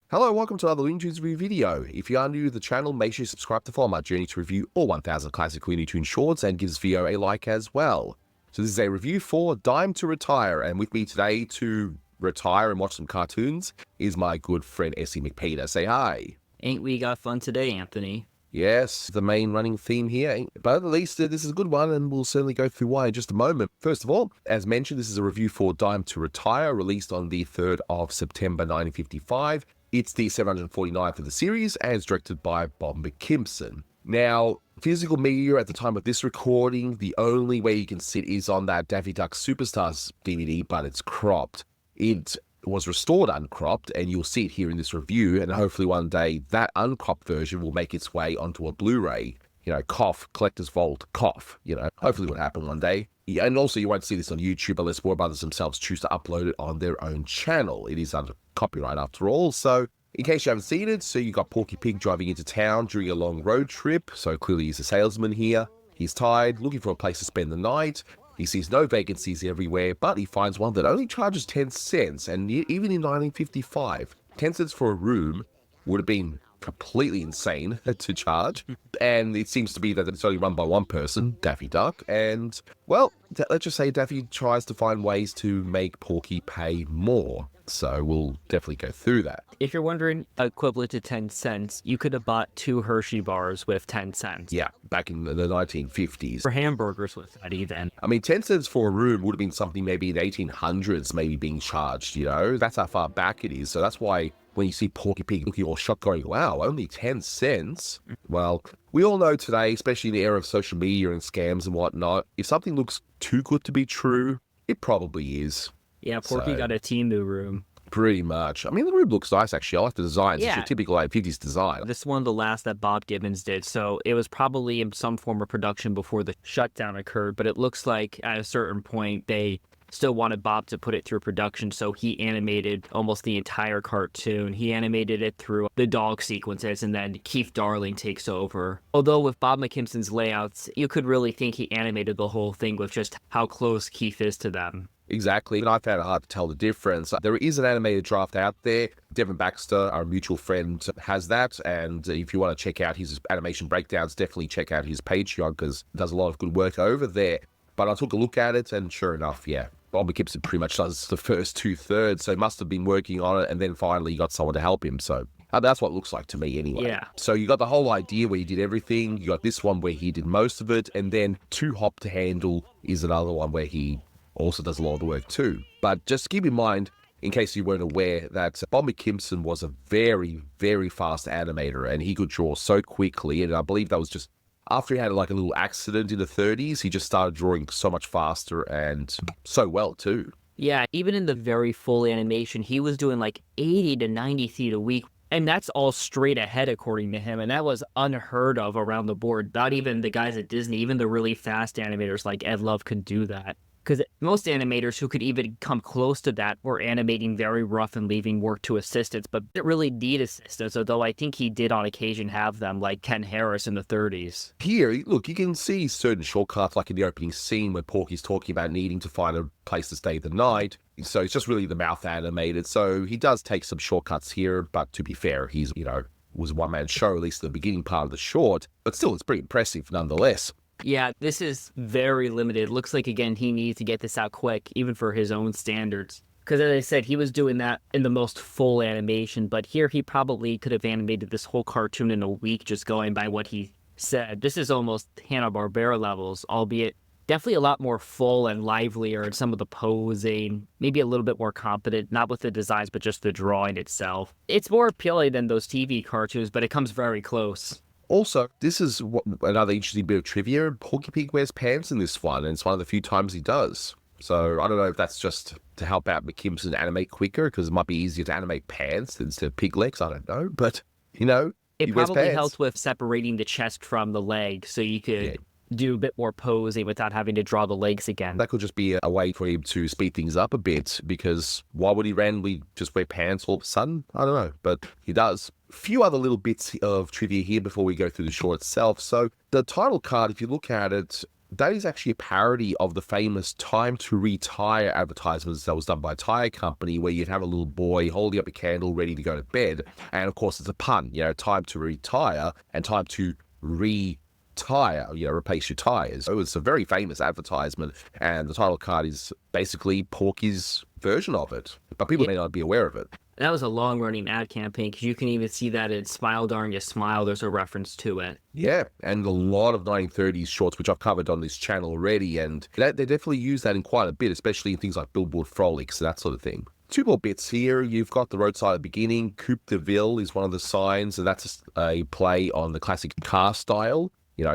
Hello, welcome to another Looney Tunes review video. If you are new to the channel, make sure you subscribe to follow my journey to review all 1000 classic Looney Tunes shorts and give this video a like as well. So this is a review for Dime to Retire, and with me today to retire and watch some cartoons is my good friend S.C MacPeter. Say hi. Ain't we got fun today, Anthony? Yes, the main running theme here, but at least this is a good one, and we'll certainly go through why in just a moment. First of all, as mentioned, this is a review for Dime to Retire, released on the 3rd of September 1955. It's the 749th of the series, and it's directed by Bob McKimson. Now, physical media at the time of this recording, the only way you can see it is on that Daffy Duck Superstars DVD, but it's cropped. It was restored uncropped, and you'll see it here in this review, and hopefully one day that uncropped version will make its way onto a Blu-ray. You know, cough, collector's vault, cough, you know, hopefully it will happen one day. Yeah, and also you won't see this on YouTube unless Warner Brothers themselves choose to upload it on their own channel. It is under copyright after all, so in case you haven't seen it, so you got Porky Pig driving into town during a long road trip, so clearly he's a salesman here. He's tired, looking for a place to spend the night. He sees no vacancies everywhere, but he finds one that only charges 10 cents, and even in 1955, 10 cents for a room would have been completely insane to charge, and it seems to be that it's only run by one person, Daffy Duck, and, well, let's just say Daffy tries to find ways to make Porky pay more. So we'll definitely go through that. If you're wondering, equivalent to 10 cents, you could have bought 2 Hershey bars with 10 cents. Yeah, back in the 1950s. For hamburgers with that even. I mean, 10 cents for a room would have been something maybe in the 1800s maybe being charged, you know? That's how far back it is. So that's why when you see Porky Pig looking all shocked going, wow, only 10 cents? Well, we all know today, especially in the era of social media and scams and whatnot, if something looks too good to be true, it probably is. Yeah, Porky got a Timu room. Pretty much. I mean, the room looks nice, actually. I like the designs. Yeah. It's your typical 50s design. This is one of the last that Bob Gibbons did, so it was probably in some form of production before the shutdown occurred, but it looks like at a certain point they still wanted Bob to put it through production, so he animated almost the entire cartoon. He animated it through the dog sequences, and then Keith Darling takes over. Although with Bob McKimson's layouts, you could really think he animated the whole thing with just how close Keith is to them. Exactly, and I found it hard to tell the difference. There is an animated draft out there. Devin Baxter, our mutual friend, has that, and if you want to check out his animation breakdowns, definitely check out his Patreon, because he does a lot of good work over there. But I took a look at it, and sure enough, yeah, Bob McKimson pretty much does the first 2/3, so he must have been working on it, and then finally he got someone to help him, so that's what it looks like to me anyway. Yeah. So you got the whole idea where he did everything, you got this one where he did most of it, and then Too Hop to Handle is another one where he also does a lot of the work too. But just keep in mind, in case you weren't aware, that Bob McKimson was a very, very fast animator, and he could draw so quickly, and I believe that was just after he had like a little accident in the 30s, he just started drawing so much faster and so well too. Yeah, even in the very full animation, he was doing like 80 to 90 feet a week. And that's all straight ahead, according to him. And that was unheard of around the board. Not even the guys at Disney, even the really fast animators like Ed Love could do that. Because most animators who could even come close to that were animating very rough and leaving work to assistants, but didn't really need assistants, although I think he did on occasion have them, like Ken Harris in the 30s. Here, look, you can see certain shortcuts, like in the opening scene where Porky's talking about needing to find a place to stay the night. So it's just really the mouth animated. So he does take some shortcuts here, but to be fair, he's, you know, was a one-man show, at least the beginning part of the short, but still, it's pretty impressive nonetheless. Yeah, this is very limited. Looks like, again, he needs to get this out quick, even for his own standards. Because as I said, he was doing that in the most full animation, but here he probably could have animated this whole cartoon in a week just going by what he said. This is almost Hanna-Barbera levels, albeit definitely a lot more full and livelier in some of the posing, maybe a little bit more competent, not with the designs, but just the drawing itself. It's more appealing than those TV cartoons, but it comes very close. Also, this is another interesting bit of trivia. Porky Pig wears pants in this one, and it's one of the few times he does. So I don't know if that's just to help out McKimson animate quicker, because it might be easier to animate pants instead of pig legs. I don't know, but, you know, it probably helps with separating the chest from the leg, so you could do a bit more posing without having to draw the legs again. That could just be a way for him to speed things up a bit, because why would he randomly just wear pants all of a sudden? I don't know, but he does. A few other little bits of trivia here before we go through the short itself. So the title card, if you look at it, that is actually a parody of the famous Time to Retire advertisements that was done by a tire company, where you'd have a little boy holding up a candle ready to go to bed. And of course, it's a pun, time to retire and time to retire, replace your tires. So it's a very famous advertisement, and the title card is basically Porky's version of it. But people may not be aware of it. That was a long-running ad campaign, because you can even see that in Smile Darn You Smile, there's a reference to it. Yeah, and a lot of 1930s shorts, which I've covered on this channel already, and they definitely use that in quite a bit, especially in things like Billboard Frolics and that sort of thing. Two more bits here. You've got the roadside at the beginning. Coupe de Ville is one of the signs, and that's a play on the classic car style.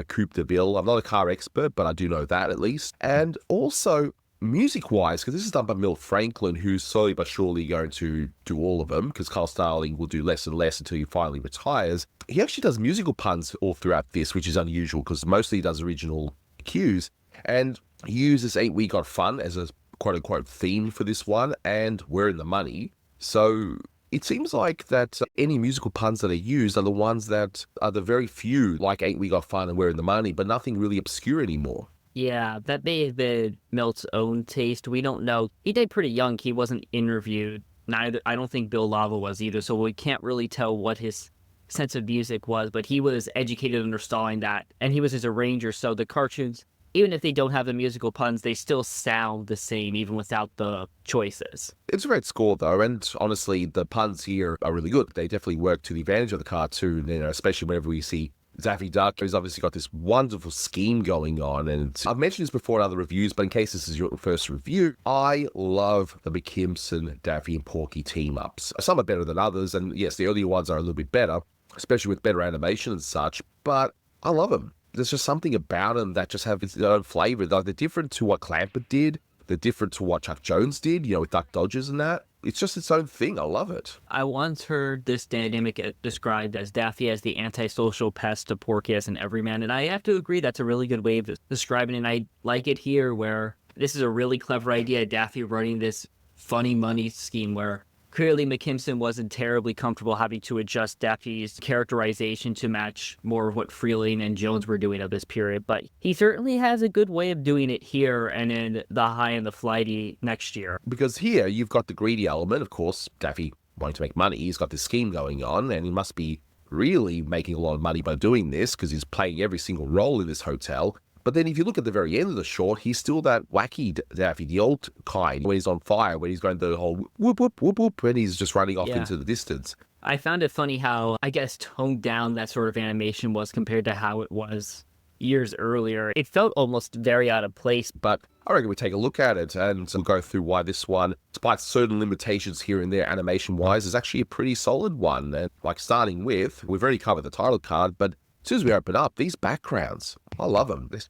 Coupe de Ville. I'm not a car expert, but I do know that at least. And also, music-wise, because this is done by Milt Franklin, who's slowly but surely going to do all of them, because Carl Starling will do less and less until he finally retires. He actually does musical puns all throughout this, which is unusual, because mostly he does original cues. And he uses Ain't We Got Fun as a quote-unquote theme for this one, and We're in the Money. So it seems like that any musical puns that are used are the ones that are the very few, like Ain't We Got Fun and We're in the Money, but nothing really obscure anymore. Yeah, that may have been Milt's own taste. We don't know. He died pretty young. He wasn't interviewed. Neither, I don't think Bill Lava was either, so we can't really tell what his sense of music was, but he was educated understanding that, and he was his arranger, so the cartoons, even if they don't have the musical puns, they still sound the same, even without the choices. It's a great score, though, and honestly, the puns here are really good. They definitely work to the advantage of the cartoon, especially whenever we see Daffy Duck. He's obviously got this wonderful scheme going on, and I've mentioned this before in other reviews, but in case this is your first review, I love the McKimson, Daffy, and Porky team-ups. Some are better than others, and yes, the earlier ones are a little bit better, especially with better animation and such, but I love them. There's just something about them that just have its own flavor. Like, they're different to what Clampett did. They're different to what Chuck Jones did, with Duck Dodgers and that. It's just its own thing. I love it. I once heard this dynamic described as Daffy as the antisocial pest to Porky as an everyman, and I have to agree that's a really good way of describing it, and I like it here, where this is a really clever idea, Daffy running this funny money scheme where clearly McKimson wasn't terribly comfortable having to adjust Daffy's characterization to match more of what Freeling and Jones were doing of this period, but he certainly has a good way of doing it here and in The High and the Flighty next year. Because here you've got the greedy element, of course, Daffy wanting to make money. He's got this scheme going on, and he must be really making a lot of money by doing this, because he's playing every single role in this hotel. But then if you look at the very end of the short, he's still that wacky Daffy, the old kind, when he's on fire, when he's going the whole whoop, whoop, whoop, whoop, and he's just running off into the distance. I found it funny how, I guess, toned down that sort of animation was compared to how it was years earlier. It felt almost very out of place. But I reckon we take a look at it, and we'll go through why this one, despite certain limitations here and there animation-wise, is actually a pretty solid one. And like, starting with, we've already covered the title card, but as soon as we open up, these backgrounds, I love them. They're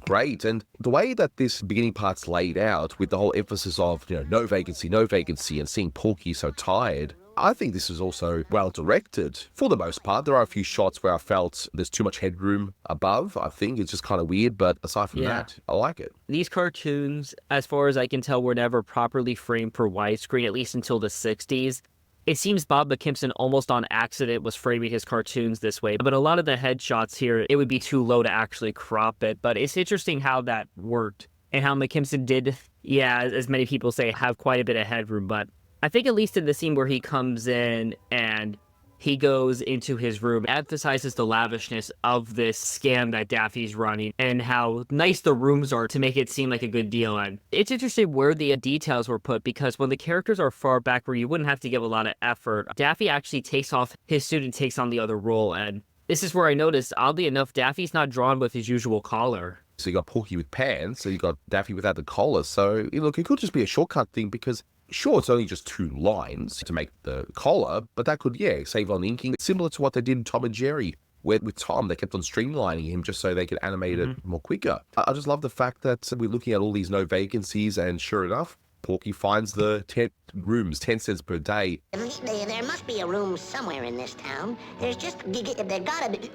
great. And the way that this beginning part's laid out, with the whole emphasis of, no vacancy, and seeing Porky so tired, I think this is also well directed. For the most part, there are a few shots where I felt there's too much headroom above. I think it's just kind of weird, but aside from that, I like it. These cartoons, as far as I can tell, were never properly framed for widescreen, at least until the 60s. It seems Bob McKimson almost on accident was framing his cartoons this way, but a lot of the headshots here, it would be too low to actually crop it, but it's interesting how that worked, and how McKimson did, as many people say, have quite a bit of headroom, but I think at least in the scene where he comes in and he goes into his room, emphasizes the lavishness of this scam that Daffy's running and how nice the rooms are to make it seem like a good deal. And it's interesting where the details were put, because when the characters are far back where you wouldn't have to give a lot of effort, Daffy actually takes off his suit and takes on the other role. And this is where I noticed, oddly enough, Daffy's not drawn with his usual collar. So you got Porky with pants, so you got Daffy without the collar. So look, it could just be a shortcut thing, because sure, it's only just 2 lines to make the collar, but that could, save on inking. Similar to what they did in Tom and Jerry, where with Tom, they kept on streamlining him just so they could animate it more quicker. I just love the fact that we're looking at all these no vacancies, and sure enough, Porky finds the 10 rooms, 10 cents per day. There must be a room somewhere in this town. There's just, there gotta be,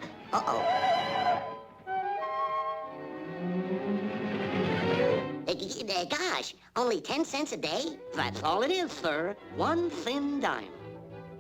Gosh, only 10 cents a day? That's all it is, sir. 1 thin dime.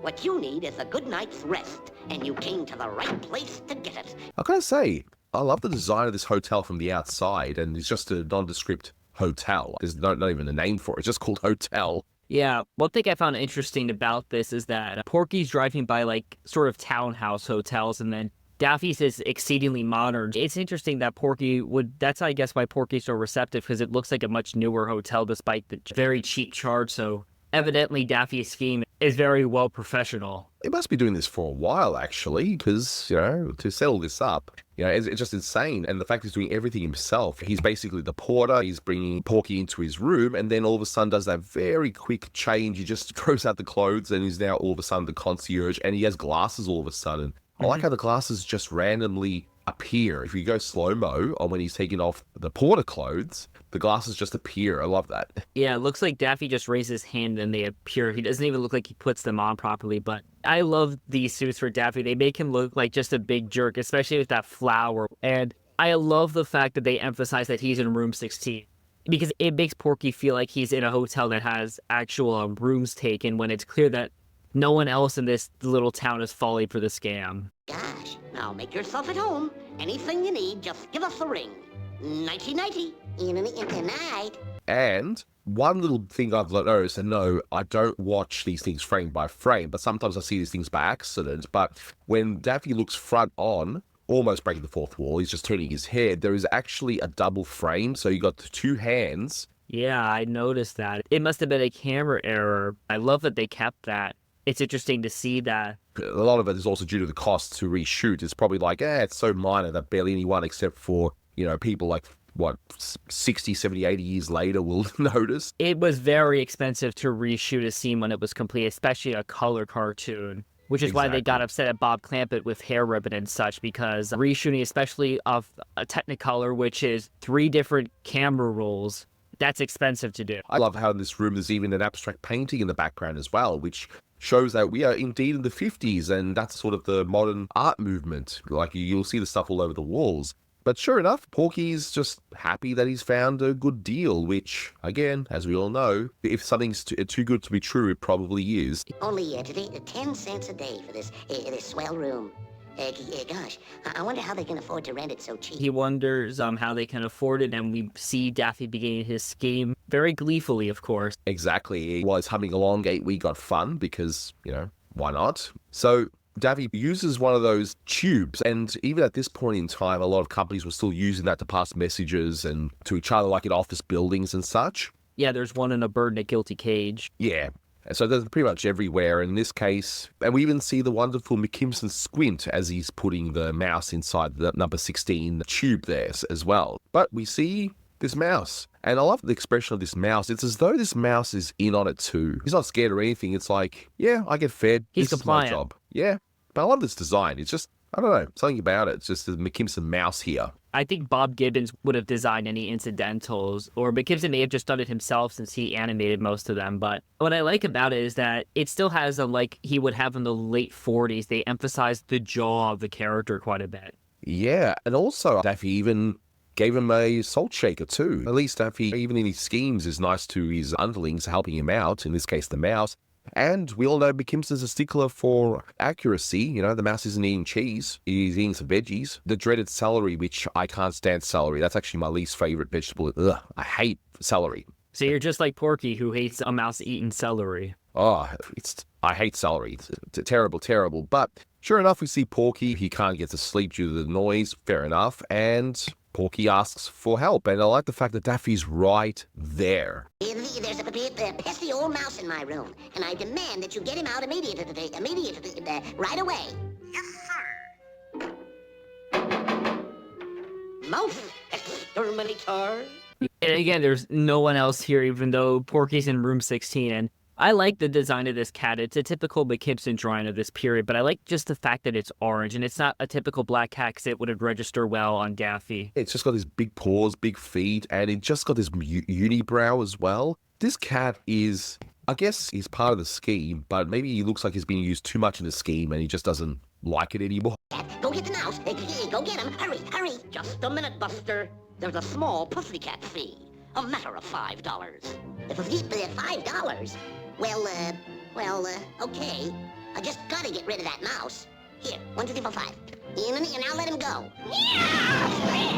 What you need is a good night's rest, and you came to the right place to get it. I gotta say, I love the design of this hotel from the outside, and it's just a nondescript hotel. There's not even a name for it. It's just called hotel. Yeah, one thing I found interesting about this is that Porky's driving by like sort of townhouse hotels, and then Daffy's is exceedingly modern. It's interesting that Porky would, that's I guess why Porky's so receptive, because it looks like a much newer hotel despite the very cheap charge, so evidently Daffy's scheme is very well professional. It must be doing this for a while, actually, because, to settle this up, it's just insane. And the fact he's doing everything himself. He's basically the porter. He's bringing Porky into his room, and then all of a sudden does that very quick change. He just throws out the clothes, and he's now all of a sudden the concierge, and he has glasses all of a sudden. I like how the glasses just randomly appear. If you go slow-mo on when he's taking off the porter clothes, the glasses just appear. I love that. Yeah, it looks like Daffy just raised his hand and they appear. He doesn't even look like he puts them on properly, but I love these suits for Daffy. They make him look like just a big jerk, especially with that flower. And I love the fact that they emphasize that he's in room 16. Because it makes Porky feel like he's in a hotel that has actual rooms taken, when it's clear that no one else in this little town is falling for the scam. Gosh, now make yourself at home. Anything you need, just give us a ring. Nighty-nighty. In the night. And one little thing I've noticed, and no, I don't watch these things frame by frame, but sometimes I see these things by accident. But when Daffy looks front on, almost breaking the fourth wall, he's just turning his head, there is actually a double frame. So you got the two hands. Yeah, I noticed that. It must have been a camera error. I love that they kept that. It's interesting to see that. A lot of it is also due to the cost to reshoot. It's probably like, it's so minor that barely anyone except for, people like, 60, 70, 80 years later will notice. It was very expensive to reshoot a scene when it was complete, especially a color cartoon, which is why they got upset at Bob Clampett with hair ribbon and such, because reshooting, especially of a Technicolor, which is 3 different camera rolls, that's expensive to do. I love how in this room there's even an abstract painting in the background as well, which shows that we are indeed in the 50s, and that's sort of the modern art movement. Like, you'll see the stuff all over the walls. But sure enough, Porky's just happy that he's found a good deal, which, again, as we all know, if something's too good to be true, it probably is. Only today, 10 cents a day for this swell room. Gosh, I wonder how they can afford to rent it so cheap. He wonders how they can afford it, and we see Daffy beginning his scheme very gleefully, of course. Exactly. While he's humming along, we got fun because, why not? So Daffy uses one of those tubes, and even at this point in time, a lot of companies were still using that to pass messages and to each other, like in office buildings and such. Yeah, there's one in a bird in a guilty cage. Yeah. So there's pretty much everywhere in this case. And we even see the wonderful McKimson squint as he's putting the mouse inside the number 16 tube there as well. But we see this mouse. And I love the expression of this mouse. It's as though this mouse is in on it too. He's not scared or anything. It's like, yeah, I get fed. He's this compliant. is my job. Yeah. But I love this design. It's just, I don't know, something about it. It's just the McKimson mouse here. I think Bob Gibbons would have designed any incidentals, or McKimson may have just done it himself since he animated most of them. But what I like about it is that it still has like he would have in the late 40s. They emphasized the jaw of the character quite a bit. Yeah, and also Daffy even gave him a salt shaker too. At least Daffy, even in his schemes, is nice to his underlings, helping him out, in this case the mouse. And we all know McKimson's a stickler for accuracy. The mouse isn't eating cheese. He's eating some veggies. The dreaded celery, which I can't stand celery. That's actually my least favorite vegetable. Ugh, I hate celery. So you're just like Porky, who hates a mouse eating celery. Oh, I hate celery. It's terrible, terrible. But sure enough, we see Porky. He can't get to sleep due to the noise. Fair enough. And Porky asks for help, and I like the fact that Daffy's right there. There's a pesky old mouse in my room, and I demand that you get him out immediately, right away. Yes, sir. Mouse exterminator. And again, there's no one else here, even though Porky's in room 16, and I like the design of this cat. It's a typical McKimson drawing of this period, but I like just the fact that it's orange, and it's not a typical black cat because it wouldn't register well on Daffy. It's just got these big paws, big feet, and it just got this unibrow as well. This cat is, I guess, he's part of the scheme, but maybe he looks like he's being used too much in the scheme, and he just doesn't like it anymore. Go get the mouse. Go get him. Hurry, hurry. Just a minute, Buster. There's a small pussycat fee. A matter of $5. $5? Well, okay. I just gotta get rid of that mouse. Here, 1, 2, 3, 4, 5. And I'll let him go.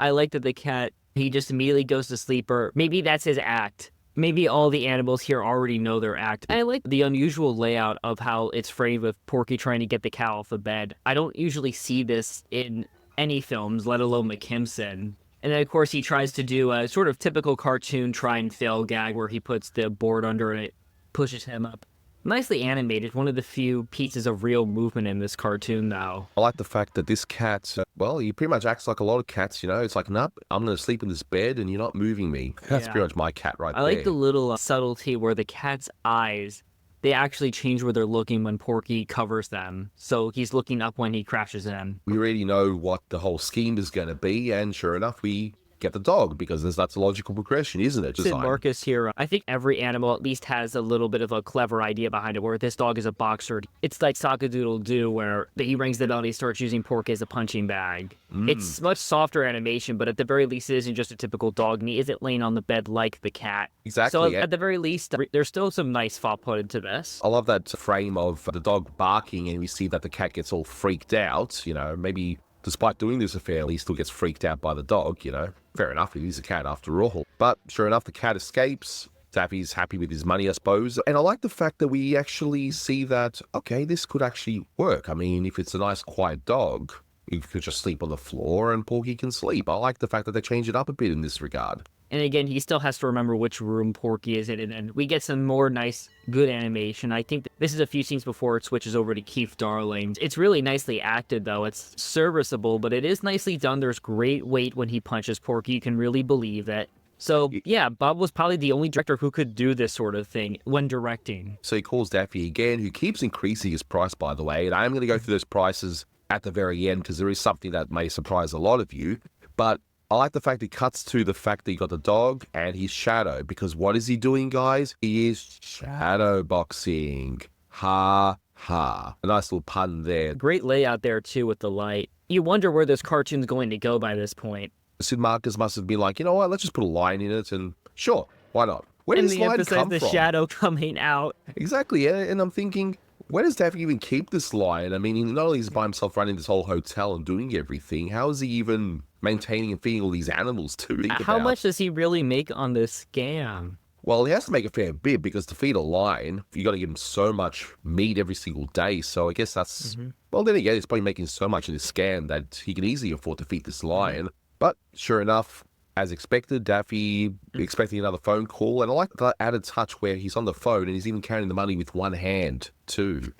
I like that the cat, he just immediately goes to sleep, or maybe that's his act. Maybe all the animals here already know their act. I like the unusual layout of how it's framed with Porky trying to get the cat off the bed. I don't usually see this in any films, let alone McKimson. And then, of course, he tries to do a sort of typical cartoon try and fail gag where he puts the board under and it pushes him up. Nicely animated, one of the few pieces of real movement in this cartoon, though. I like the fact that this cat, well, he pretty much acts like a lot of cats, you know? It's like, nope, I'm going to sleep in this bed and you're not moving me. That's Yeah. pretty much my cat right I there. like the little subtlety where the cat's eyes, they actually change where they're looking when Porky covers them. So he's looking up when he crashes in. We already know what the whole scheme is going to be, and sure enough, we get the dog, because that's a logical progression, isn't it? Sid Design. Marcus here, I think every animal at least has a little bit of a clever idea behind it, where this dog is a boxer. It's like Sock-a-Doodle-Doo, where he rings the bell and he starts using Porky as a punching bag. It's much softer animation, but at the very least, it isn't just a typical dog, and he isn't laying on the bed like the cat. Exactly. So at the very least, there's still some nice thought put into this. I love that frame of the dog barking, and we see that the cat gets all freaked out, you know, maybe despite doing this affair, he still gets freaked out by the dog, you know. Fair enough, it is a cat after all. But sure enough, the cat escapes. Daffy's happy with his money, I suppose. And I like the fact that we actually see that, okay, this could actually work. I mean, if it's a nice, quiet dog, you could just sleep on the floor and Porky can sleep. I like the fact that they changed it up a bit in this regard. And again, he still has to remember which room Porky is in, and we get some more nice, good animation. I think this is a few scenes before it switches over to Keith Darling. It's really nicely acted, though. It's serviceable, but it is nicely done. There's great weight when he punches Porky. You can really believe it. So, yeah, Bob was probably the only director who could do this sort of thing when directing. So he calls Daffy again, who keeps increasing his price, by the way. And I'm going to go through those prices at the very end, because there is something that may surprise a lot of you. But I like the fact it cuts to the fact that you got the dog and his shadow, because what is he doing, guys? He is shadow boxing. Ha ha. A nice little pun there. Great layout there, too, with the light. You wonder where this cartoon's going to go by this point. Sid Marcus must have been like, you know what, let's just put a line in it, and sure, why not? Where did And this they line emphasize come the from? shadow coming out. Exactly, yeah. And I'm thinking, where does Daffy even keep this line? I mean, he not only is by himself running this whole hotel and doing everything, how is he even maintaining and feeding all these animals too? How much does he really make on this scam? Well, he has to make a fair bit, because to feed a lion, you got to give him so much meat every single day. So I guess that's, well, then again, he's probably making so much in this scam that he can easily afford to feed this lion. But sure enough, as expected, Daffy expecting another phone call. And I like that added touch where he's on the phone and he's even carrying the money with one hand too.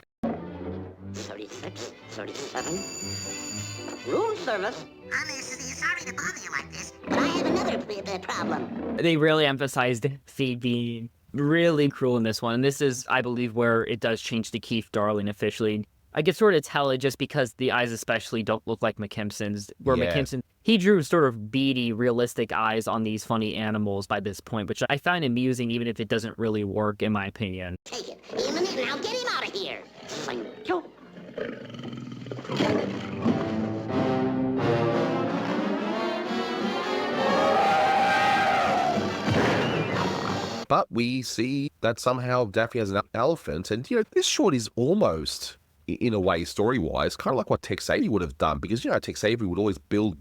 36, 37. Room service. Honestly, sorry to bother you like this, but I have another problem. They really emphasized Feed being really cruel in this one. And this is, I believe, where it does change to Keith Darling officially. I could sort of tell it just because the eyes especially don't look like McKimson's, where Yeah. McKimson, he drew sort of beady, realistic eyes on these funny animals by this point, which I find amusing even if it doesn't really work, in my opinion. Take it. In a minute, and I'll get him out of here. Thank you. But we see that somehow Daffy has an elephant. And, you know, this short is almost, in a way, story-wise, kind of like what Tex Avery would have done. Because, you know, Tex Avery would always build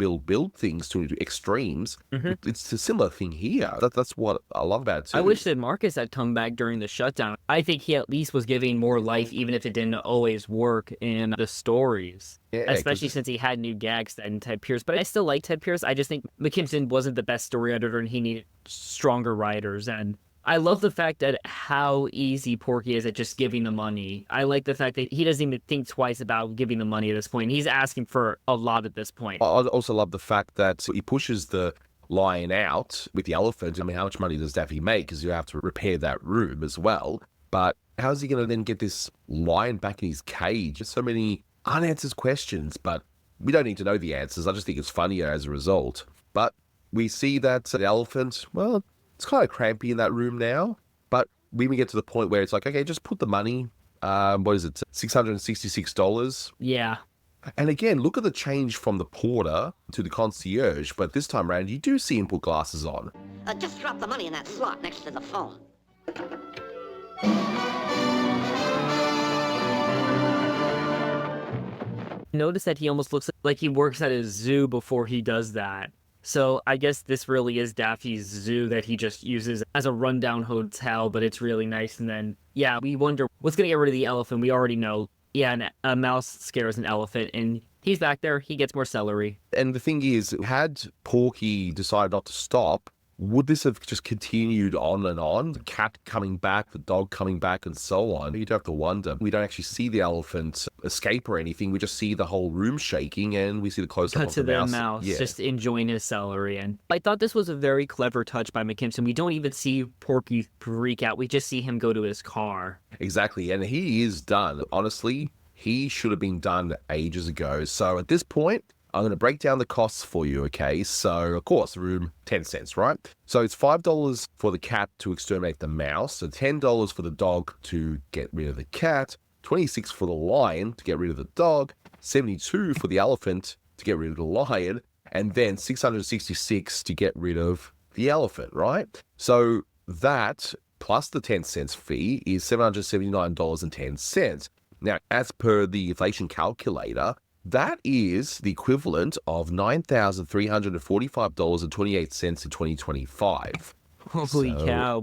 things to extremes. It's a similar thing here. That's what I love about it, too. I wish that Marcus had come back during the shutdown. I think he at least was giving more life, even if it didn't always work in the stories. Yeah, Especially 'cause- since he had new gags and Ted Pierce. But I still like Ted Pierce. I just think McKimson wasn't the best story editor and he needed stronger writers. And I love the fact that how easy Porky is at just giving the money. I like the fact that he doesn't even think twice about giving the money at this point. He's asking for a lot at this point. I also love the fact that he pushes the lion out with the elephant. I mean, how much money does Daffy make? Because you have to repair that room as well. But how's he going to then get this lion back in his cage? There's so many unanswered questions, but we don't need to know the answers. I just think it's funnier as a result. But we see that the elephant, well, it's kind of crampy in that room now. But when we get to the point where it's like, okay, just put the money, what is it, $666? Yeah. And again, look at the change from the porter to the concierge, but this time around, you do see him put glasses on. Just drop the money in that slot next to the phone. Notice that he almost looks like he works at a zoo before he does that. So I guess this really is Daffy's zoo that he just uses as a rundown hotel, but it's really nice. And then, yeah, we wonder what's going to get rid of the elephant. We already know. Yeah, a mouse scares an elephant, and he's back there. He gets more celery. And the thing is, had Porky decided not to stop, would this have just continued on and on? The cat coming back, the dog coming back, and so on. You'd have to wonder. We don't actually see the elephant escape or anything. We just see the whole room shaking, and we see the close-up Cut of to the the mouse. mouse, Yeah. just enjoying his celery. And I thought this was a very clever touch by McKimson. We don't even see Porky freak out. We just see him go to his car. Exactly, and he is done. Honestly, he should have been done ages ago. So at this point, I'm going to break down the costs for you, okay? So, of course, room 10 cents, right? So it's $5 for the cat to exterminate the mouse, so $10 for the dog to get rid of the cat, $26 for the lion to get rid of the dog, $72 for the elephant to get rid of the lion, and then $666 to get rid of the elephant, right? So that, plus the 10 cents fee, is $779.10. Now, as per the inflation calculator, that is the equivalent of $9,345.28 in 2025. Holy cow!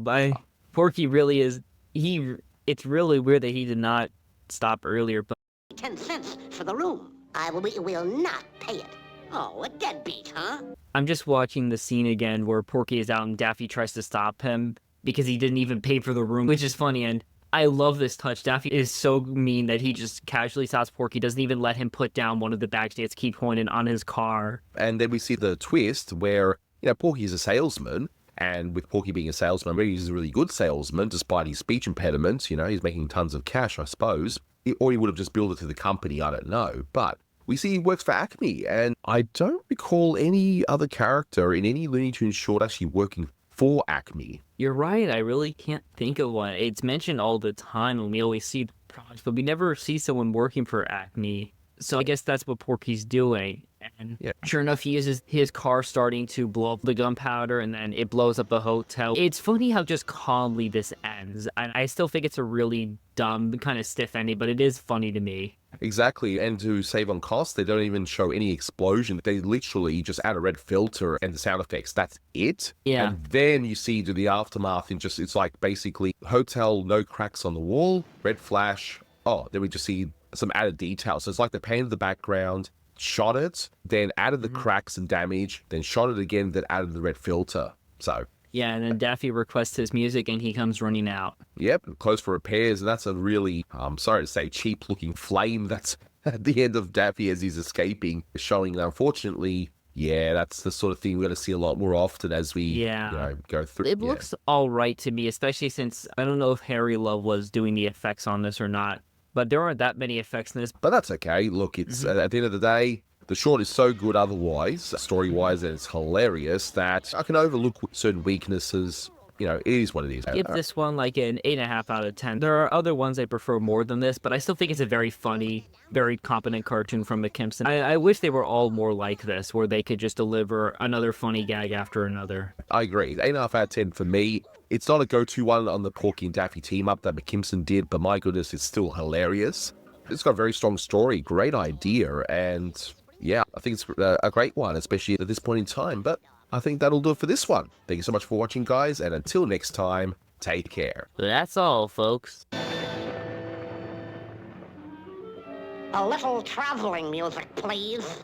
Porky really is. It's really weird that he did not stop earlier. But 10 cents for the room. We will not pay it. Oh, a deadbeat, huh? I'm just watching the scene again where Porky is out and Daffy tries to stop him because he didn't even pay for the room, which is funny. And I love this touch. Daffy is so mean that he just casually stops Porky, doesn't even let him put down one of the bags. He keep pointing on his car. And then we see the twist where, Porky is a salesman, and with Porky being a salesman, he's a really good salesman, despite his speech impediments. He's making tons of cash, I suppose. Or he would have just billed it to the company, I don't know. But we see he works for Acme, and I don't recall any other character in any Looney Tunes short actually working for Acme. You're right. I really can't think of one. It's mentioned all the time when we always see the products, but we never see someone working for Acme. So I guess that's what Porky's doing. And sure enough, he uses his car starting to blow up the gunpowder, and then it blows up the hotel. It's funny how just calmly this ends. And I still think it's a really dumb, kind of stiff ending, but it is funny to me. Exactly, and to save on costs, they don't even show any explosion. They literally just add a red filter and the sound effects. That's it. Yeah. And then you see to the aftermath, and it's like basically hotel, no cracks on the wall, red flash. Oh, then we just see some added details. So it's like they painted the background, shot it, then added the cracks and damage, then shot it again, then added the red filter. So yeah, and then Daffy requests his music and he comes running out. Yep, closed for repairs, and that's a really, I'm sorry to say, cheap-looking flame that's at the end of Daffy as he's escaping, showing that unfortunately, that's the sort of thing we're going to see a lot more often as we go through. It looks all right to me, especially since I don't know if Harry Love was doing the effects on this or not, but there aren't that many effects in this. But that's okay. Look, it's at the end of the day, the short is so good otherwise, story-wise, and it's hilarious that I can overlook certain weaknesses. It is what it is. Give this one like an 8.5 out of 10. There are other ones I prefer more than this, but I still think it's a very funny, very competent cartoon from McKimson. I wish they were all more like this, where they could just deliver another funny gag after another. I agree. 8.5 out of 10 for me. It's not a go-to one on the Porky and Daffy team-up that McKimson did, but my goodness, it's still hilarious. It's got a very strong story, great idea, and I think it's a great one, especially at this point in time. But I think that'll do it for this one. Thank you so much for watching, guys, and until next time, take care. That's all, folks. A little traveling music, please.